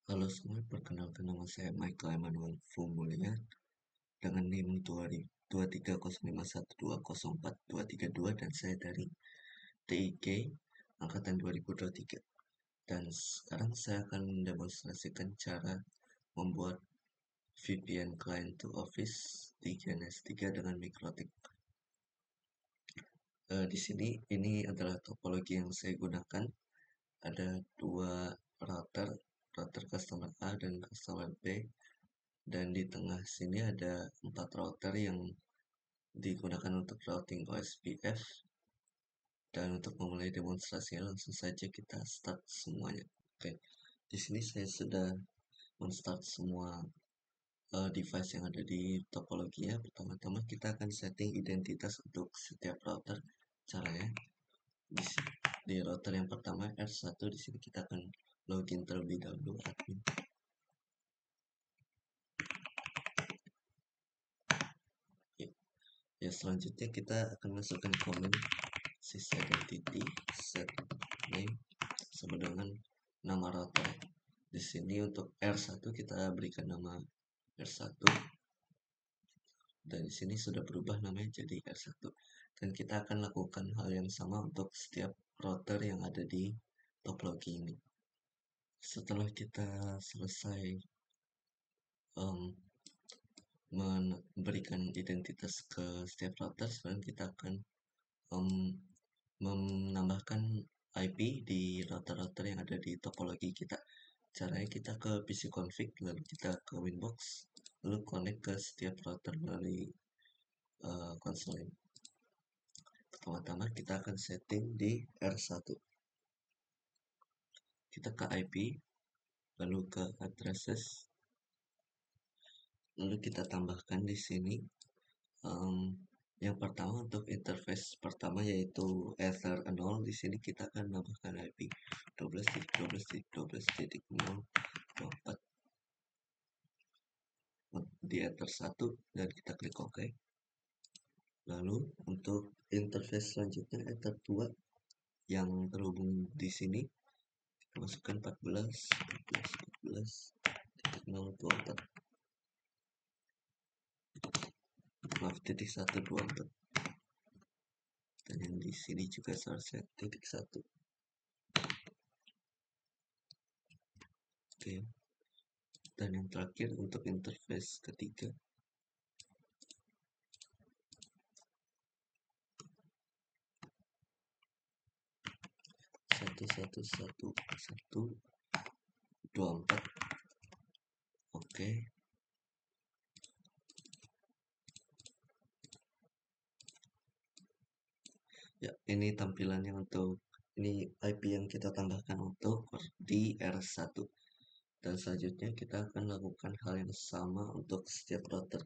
Halo semua, perkenalkan nama saya Michael Emmanuel Fumulia dengan NIM 2305120422 dan saya dari TIK Angkatan 2023. Dan sekarang saya akan mendemonstrasikan cara membuat VPN Client to Office di GNS3 dengan MikroTik. Di sini ini adalah topologi yang saya gunakan. Ada dua router, router customer A dan customer B. Dan di tengah sini ada 4 router yang digunakan untuk routing OSPF. Dan untuk memulai demonstrasinya langsung saja kita start semuanya. Oke, di sini saya sudah men-start semua device yang ada di topologinya. Pertama-tama kita akan setting identitas untuk setiap router. Caranya di router yang pertama R1, di sini kita akan login terlebih dahulu admin. Ya, selanjutnya kita akan masukkan komen sysidentity set name sama dengan nama router. Di sini untuk R1 kita berikan nama R1 dan di sini sudah berubah namanya jadi R1. Dan kita akan lakukan hal yang sama untuk setiap router yang ada di topologi ini. Setelah kita selesai memberikan identitas ke setiap router, sekarang kita akan menambahkan IP di router-router yang ada di topologi kita. Caranya kita ke PC config, lalu kita ke Winbox, lalu connect ke setiap router melalui konsol ini. Pertama-tama kita akan setting di R1. Kita ke IP, lalu ke addresses, lalu kita tambahkan di sini yang pertama untuk interface pertama yaitu Ether 0. Di sini kita akan menambahkan IP 12.12.12.0.4 di Ether 1 dan kita klik OK. Lalu untuk interface selanjutnya Ether 2 yang terhubung di sini kita masukkan 14.0.24 maaf titik 124 dan yang di sini juga seharusnya titik 1. Oke, dan yang terakhir untuk interface ketiga satu 24. Oke. Ya, ini tampilannya untuk ini IP yang kita tambahkan untuk di R1. Dan selanjutnya kita akan lakukan hal yang sama untuk setiap router.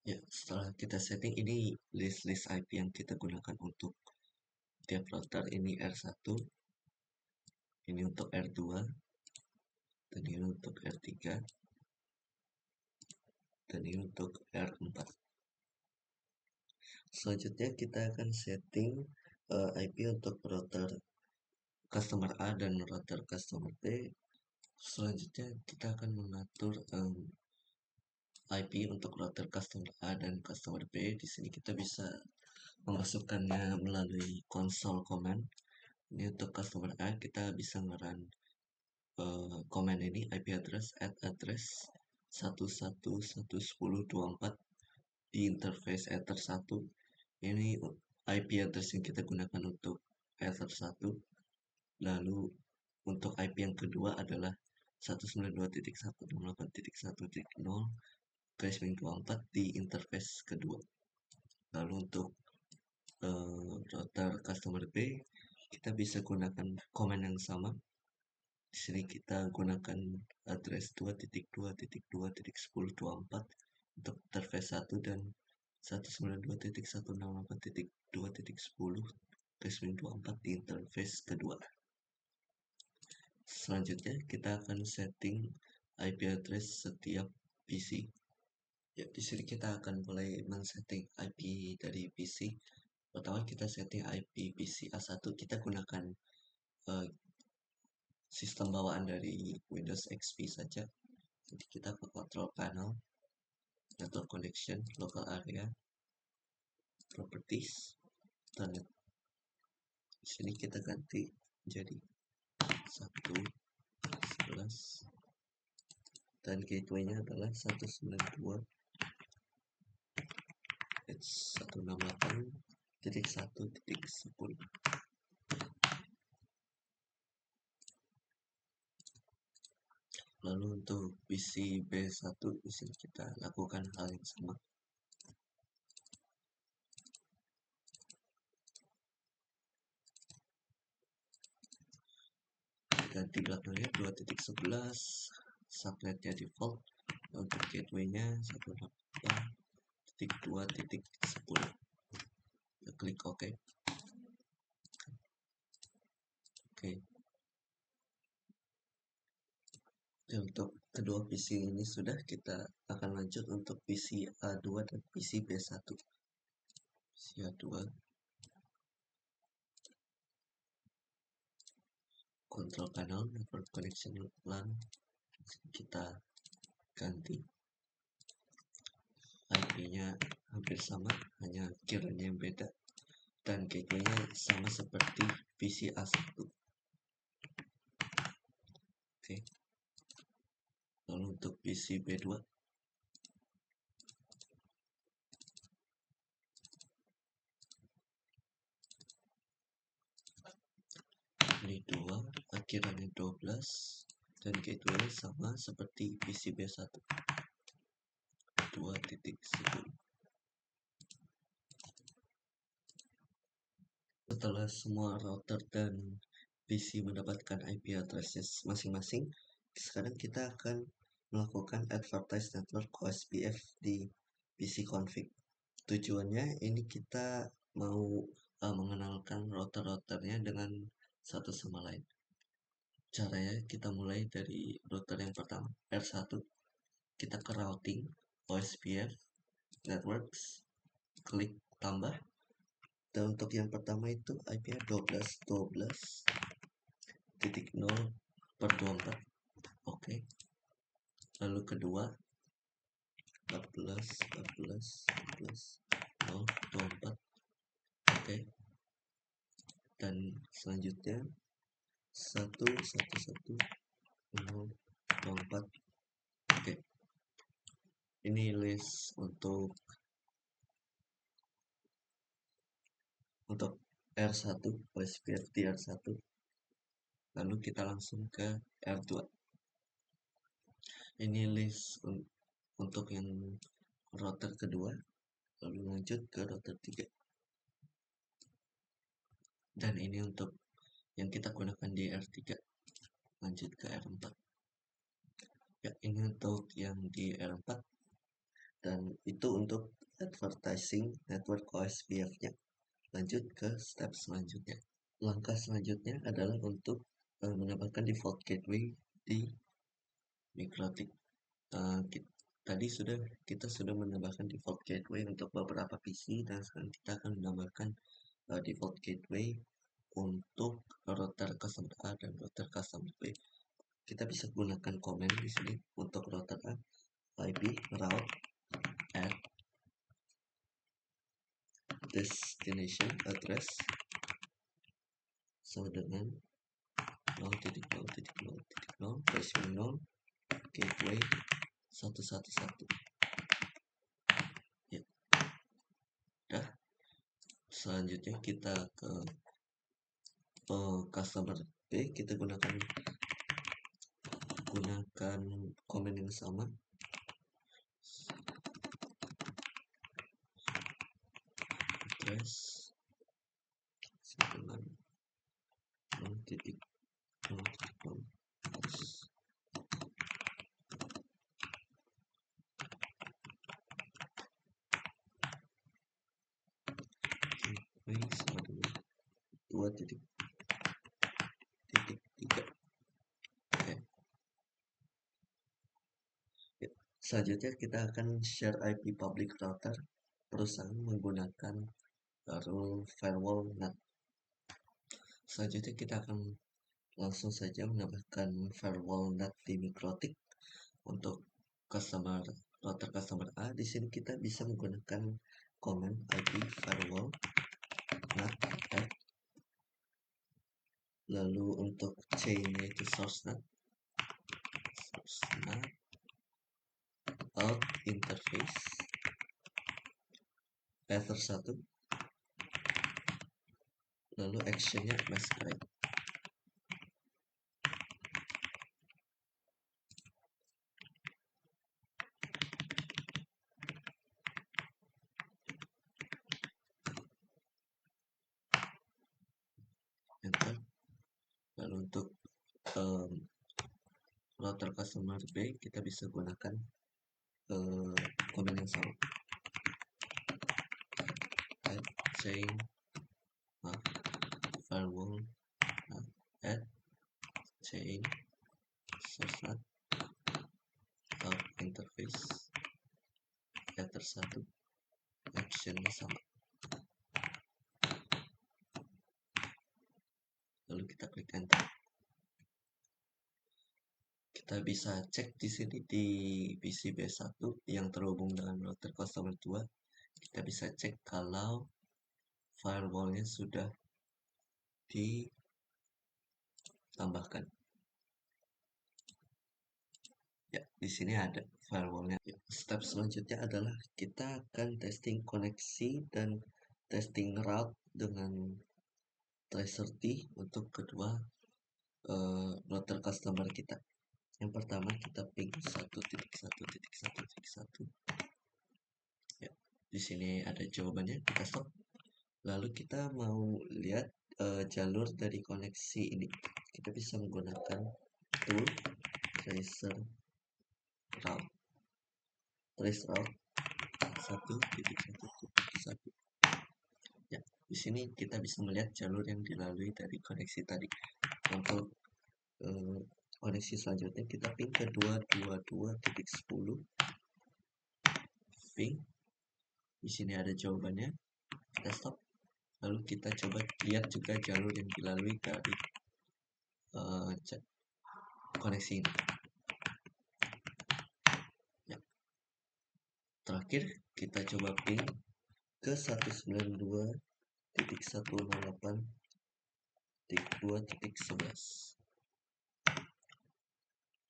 Ya, setelah kita setting ini list IP yang kita gunakan untuk tiap router. Ini R1, ini untuk R2, dan ini untuk R3, dan ini untuk R4. Selanjutnya kita akan setting IP untuk router customer A dan router customer B. Selanjutnya kita akan mengatur IP untuk router customer A dan customer B. Di sini kita bisa memasukkannya melalui konsol command. Ini untuk customer A kita bisa ngeran command ini IP address @address 111.10.24 di interface Ether 1. Ini IP address yang kita gunakan untuk Ether 1. Lalu untuk IP yang kedua adalah 192.168.1.0/24 di interface kedua. Lalu untuk router customer B kita bisa gunakan command yang sama. Di sini kita gunakan address 2.2.2.10.24 untuk interface 1 dan 192.168.2.10/24 di interface kedua. Selanjutnya kita akan setting IP address setiap PC. Ya, di sini kita akan mulai men-setting IP dari PC. Pertama kita setting IP PC A1, kita gunakan sistem bawaan dari Windows XP saja. Jadi kita ke control panel, network connection, local area, properties, dan di sini kita ganti jadi 1.11 dan gateway-nya adalah 192.168.1.10. Lalu untuk PC B1 di sini kita lakukan hal yang sama. Ganti belakangnya 2.11, subnetnya default, untuk gateway-nya 168.2.10. Kita klik OK. Oke. Dan untuk kedua PC ini sudah, kita akan lanjut untuk PC A2 dan PC B1. PC A2, control panel, network connection LAN, kita ganti. IP-nya hampir sama, hanya kiranya yang beda, dan gateway-nya sama seperti PC A1. Oke. Lalu untuk PC B2, ini 2, akhirannya 12, dan gateway sama seperti PC B1, 2.10. Setelah semua router dan PC mendapatkan IP address masing-masing, sekarang kita akan melakukan advertise network OSPF di PC config. Tujuannya ini kita mau mengenalkan router-routernya dengan satu sama lain. Caranya kita mulai dari router yang pertama, R1. Kita ke routing, OSPF, networks, klik tambah. Dan untuk yang pertama itu IP-nya 12.12.0/24. Oke. Lalu kedua 14.14.14.0/24. Oke. Dan selanjutnya 1.1.1.0/24. Oke. Ini list untuk R1, OSPF di R1. Lalu kita langsung ke R2. Ini list untuk yang router kedua. Lalu lanjut ke router 3. Dan ini untuk yang kita gunakan di R3. Lanjut ke R4. Ya, ini untuk yang di R4. Dan itu untuk advertising network OSPF-nya. Lanjut ke step selanjutnya. Langkah selanjutnya adalah untuk menambahkan default gateway di MikroTik. Tadi kita sudah menambahkan default gateway untuk beberapa PC, dan sekarang kita akan menambahkan default gateway untuk router customer A dan router customer B. Kita bisa gunakan komen di sini untuk router A, IP route at destination address sama dengan 0.0.0.0 gateway 111. Ya. Dah. Selanjutnya kita ke customer B. Kita gunakan komen yang sama. Address dengan 0.0.0. Gateway sama dengan 2.3. Oke. Ya. Selanjutnya kita akan share IP public router perusahaan menggunakan rule firewall NAT. Selanjutnya kita akan langsung saja menambahkan firewall NAT di Mikrotik untuk router customer A. Di sini kita bisa menggunakan command id firewall NAT add, lalu untuk chain yaitu source NAT out interface ether 1, lalu actionnya masquerade. Enter. Lalu untuk router customer B kita bisa gunakan command yang sama, add chain firewall add chain source NAT out interface ether 1, actionnya sama, lalu kita klik enter. Kita bisa cek di sini di PC B1 yang terhubung dengan router customer 2. Kita bisa cek kalau firewallnya sudah ditambahkan. Ya, di sini ada firewallnya. Ya, step selanjutnya adalah kita akan testing koneksi dan testing route dengan tracer T untuk kedua router customer kita. Yang pertama kita ping 1.1.1.1. Ya, di sini ada jawabannya, kita stop. Lalu kita mau lihat jalur dari koneksi ini. Kita bisa menggunakan tool tracer route. Trace route 1.1.1. Ya, di sini kita bisa melihat jalur yang dilalui dari koneksi tadi. Untuk koneksi selanjutnya kita ping ke 222.10. Ping. Di sini ada jawabannya. Kita stop. Lalu kita coba lihat juga jalur yang dilalui dari koneksi ini. Ya. Terakhir kita coba ping ke 192.168.2.11.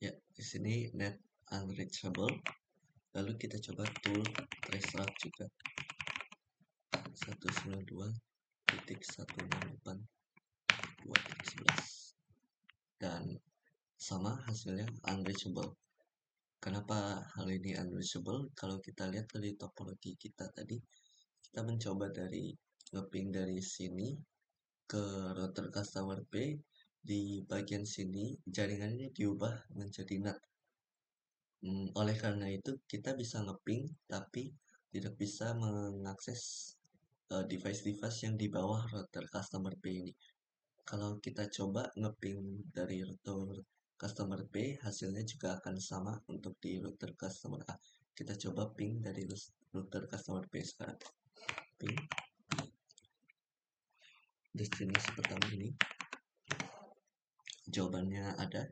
Ya, di sini net unreachable. Lalu kita coba tool trace route juga 192.168.2.11 dan sama hasilnya unreachable. Kenapa hal ini unreachable? Kalau kita lihat dari topologi kita tadi, kita mencoba dari ngeping dari sini ke router customer B. Di bagian sini jaringan ini diubah menjadi NAT. Oleh karena itu kita bisa ngeping tapi tidak bisa mengakses device-device yang di bawah router customer B ini. Kalau kita coba ngeping dari router customer B, hasilnya juga akan sama untuk di router customer A. Kita coba ping dari router customer B sekarang. Ping destinasi pertama ini, jawabannya ada.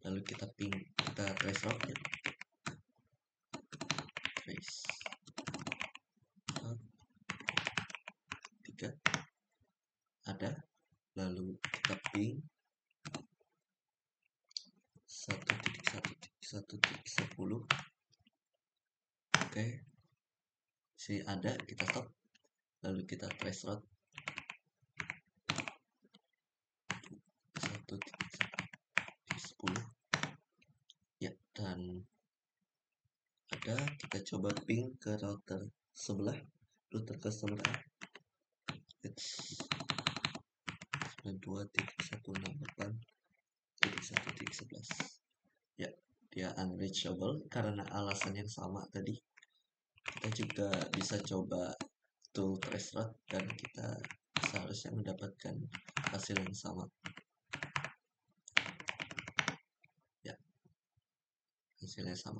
Lalu kita ping, kita trace route ya. Trace route 3 ada. Lalu kita ping 1.1.1.10. Oke, sini ada, kita stop. Lalu kita trace route 1.1.10. Ya, dan ada, kita coba ping ke router sebelah, router customer A. It's 92.168.1.11. Ya, dia unreachable karena alasan yang sama tadi. Kita juga bisa coba tool trace route dan kita seharusnya mendapatkan hasil yang sama. Ya, hasilnya sama.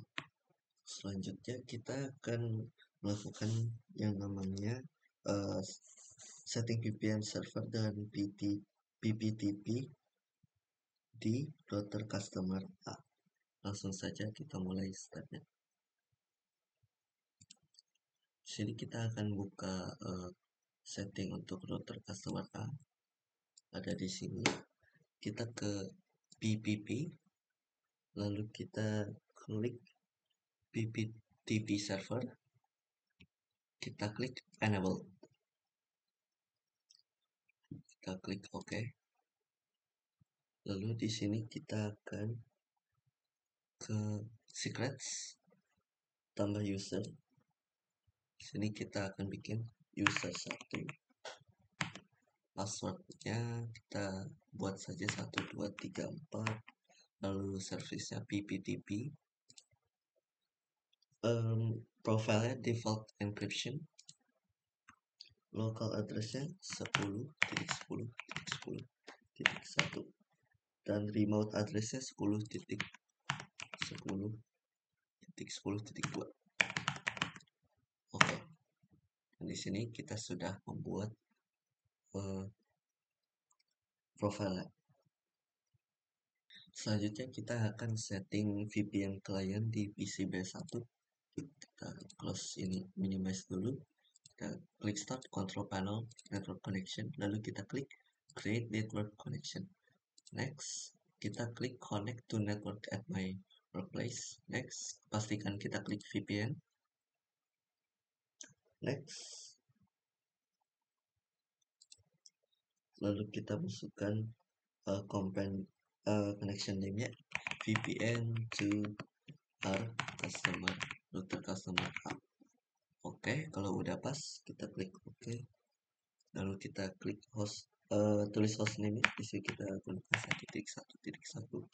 Selanjutnya kita akan melakukan yang namanya setting VPN server dan PPTP di router customer A. Langsung saja kita mulai stepnya. Sini kita akan buka setting untuk router customer A. Ada di sini. Kita ke PPP, lalu kita klik PPTP server. Kita klik enable. Kita klik OK. Lalu di sini kita akan ke secrets, tambah user. Di sini kita akan bikin user 1. Passwordnya kita buat saja 1234. Lalu service-nya PPTP. Profile-nya default encryption. Local address-nya 10.10.10.1. Dan remote address-nya 10.10.10.2. Oke. Dan di sini kita sudah membuat profile. Selanjutnya kita akan setting VPN client di PC B1. Kita close ini, minimize dulu. Kita klik start control panel network connection, lalu kita klik create network connection. Next, kita klik connect to network at my workplace. Next, pastikan kita klik VPN. Next, lalu kita masukkan connection name-nya VPN to our customer, router customer A. Oke, kalau udah pas kita klik OK. Lalu kita klik host, tulis hostname di sini kita gunakan 1.1.1.10.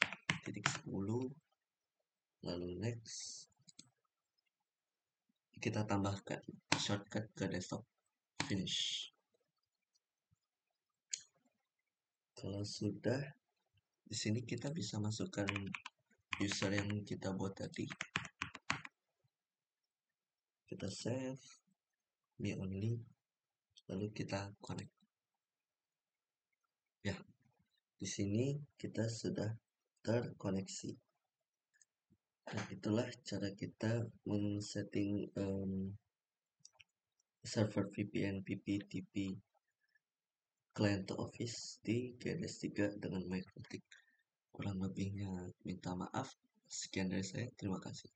Lalu next, kita tambahkan shortcut ke desktop, finish. Kalau sudah, di sini kita bisa masukkan user yang kita buat tadi. Kita save, me only, lalu kita connect. Ya, di sini kita sudah terkoneksi. Nah, itulah cara kita men-setting server VPN PPTP client to office di GNS3 dengan MikroTik. Kurang lebihnya minta maaf. Sekian dari saya, terima kasih.